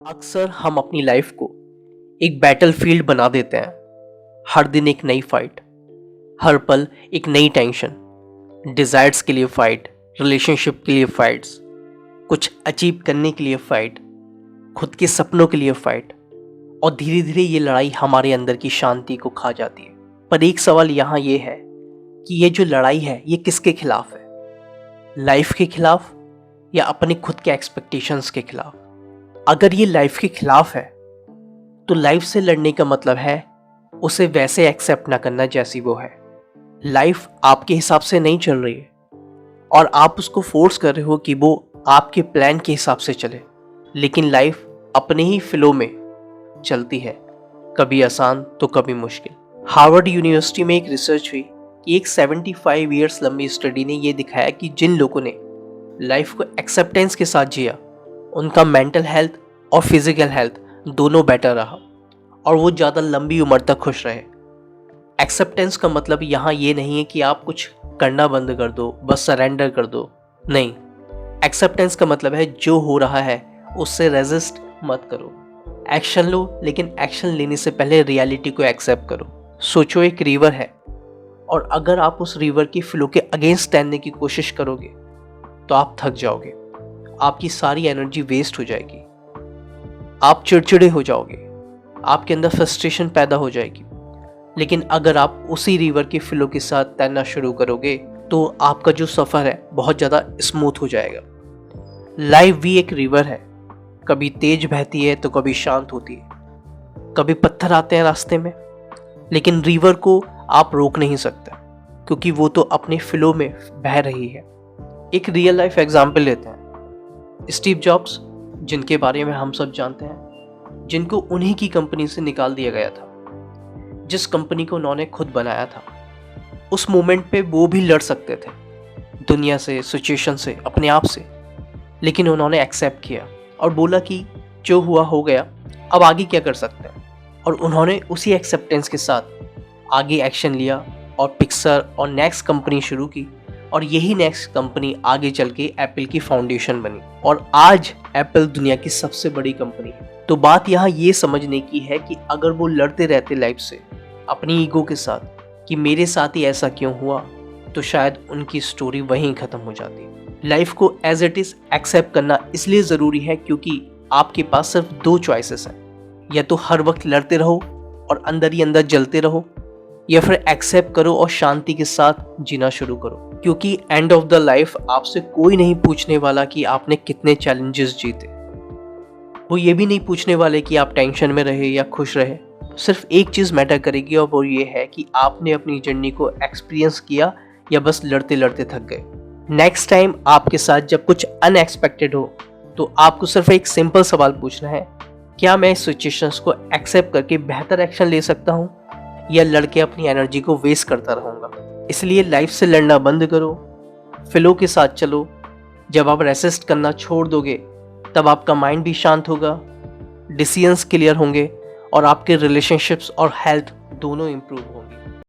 अक्सर हम अपनी लाइफ को एक बैटलफील्ड बना देते हैं। हर दिन एक नई फाइट, हर पल एक नई टेंशन, डिजायर्स के लिए फाइट, रिलेशनशिप के लिए फाइट्स, कुछ अचीव करने के लिए फाइट, खुद के सपनों के लिए फाइट। और धीरे धीरे ये लड़ाई हमारे अंदर की शांति को खा जाती है। पर एक सवाल यहाँ ये है कि ये जो लड़ाई है ये किसके खिलाफ है? लाइफ के खिलाफ या अपने खुद के एक्सपेक्टेशंस के खिलाफ? अगर ये लाइफ के खिलाफ है तो लाइफ से लड़ने का मतलब है उसे वैसे एक्सेप्ट ना करना जैसी वो है। लाइफ आपके हिसाब से नहीं चल रही है और आप उसको फोर्स कर रहे हो कि वो आपके प्लान के हिसाब से चले, लेकिन लाइफ अपने ही फ्लो में चलती है, कभी आसान तो कभी मुश्किल। हार्वर्ड यूनिवर्सिटी में एक रिसर्च हुई कि एक 75 ईयर्स लंबी स्टडी ने यह दिखाया कि जिन लोगों ने लाइफ को एक्सेप्टेंस के साथ जिया उनका मेंटल हेल्थ और फिजिकल हेल्थ दोनों बेटर रहा और वो ज़्यादा लंबी उम्र तक खुश रहे। एक्सेप्टेंस का मतलब यहाँ ये नहीं है कि आप कुछ करना बंद कर दो, बस सरेंडर कर दो। नहीं, एक्सेप्टेंस का मतलब है जो हो रहा है उससे रेजिस्ट मत करो, एक्शन लो, लेकिन एक्शन लेने से पहले रियलिटी को एक्सेप्ट करो। सोचो एक रिवर है और अगर आप उस रिवर की फ्लो के अगेंस्ट तैरने की कोशिश करोगे तो आप थक जाओगे, आपकी सारी एनर्जी वेस्ट हो जाएगी, आप चिड़चिड़े हो जाओगे, आपके अंदर फ्रस्ट्रेशन पैदा हो जाएगी। लेकिन अगर आप उसी रिवर के फ्लो के साथ तैरना शुरू करोगे तो आपका जो सफ़र है बहुत ज़्यादा स्मूथ हो जाएगा। लाइफ भी एक रिवर है, कभी तेज बहती है तो कभी शांत होती है, कभी पत्थर आते हैं रास्ते में, लेकिन रिवर को आप रोक नहीं सकते क्योंकि वो तो अपने फ्लो में बह रही है। एक रियल लाइफ एग्जाम्पल लेते हैं, स्टीव जॉब्स, जिनके बारे में हम सब जानते हैं, जिनको उन्हीं की कंपनी से निकाल दिया गया था, जिस कंपनी को उन्होंने खुद बनाया था। उस मोमेंट पे वो भी लड़ सकते थे दुनिया से, सिचुएशन से, अपने आप से, लेकिन उन्होंने एक्सेप्ट किया और बोला कि जो हुआ हो गया, अब आगे क्या कर सकते हैं। और उन्होंने उसी एक्सेप्टेंस के साथ आगे एक्शन लिया और पिक्सर और नेक्स्ट कंपनी शुरू की और यही नेक्स्ट कंपनी आगे चल के एप्पल की फाउंडेशन बनी और आज एप्पल दुनिया की सबसे बड़ी कंपनी है। तो बात यहाँ ये समझने की है कि अगर वो लड़ते रहते लाइफ से अपनी ईगो के साथ कि मेरे साथ ही ऐसा क्यों हुआ, तो शायद उनकी स्टोरी वहीं ख़त्म हो जाती। लाइफ को एज इट इज़ एक्सेप्ट करना इसलिए ज़रूरी है क्योंकि आपके पास सिर्फ दो चॉइसेस हैं, या तो हर वक्त लड़ते रहो और अंदर ही अंदर जलते रहो, या फिर एक्सेप्ट करो और शांति के साथ जीना शुरू करो। क्योंकि एंड ऑफ द लाइफ आपसे कोई नहीं पूछने वाला कि आपने कितने चैलेंजेस जीते, वो ये भी नहीं पूछने वाले कि आप टेंशन में रहे या खुश रहे। सिर्फ एक चीज़ मैटर करेगी और वो ये है कि आपने अपनी जर्नी को एक्सपीरियंस किया या बस लड़ते लड़ते थक गए। नेक्स्ट टाइम आपके साथ जब कुछ अनएक्सपेक्टेड हो तो आपको सिर्फ एक सिंपल सवाल पूछना है, क्या मैं इस सिचुएशंस को एक्सेप्ट करके बेहतर एक्शन ले सकता हूँ या लड़के अपनी एनर्जी को वेस्ट करता रहूँगा। इसलिए लाइफ से लड़ना बंद करो, फ्लो के साथ चलो। जब आप रेसिस्ट करना छोड़ दोगे तब आपका माइंड भी शांत होगा, डिसीजंस क्लियर होंगे और आपके रिलेशनशिप्स और हेल्थ दोनों इंप्रूव होंगे।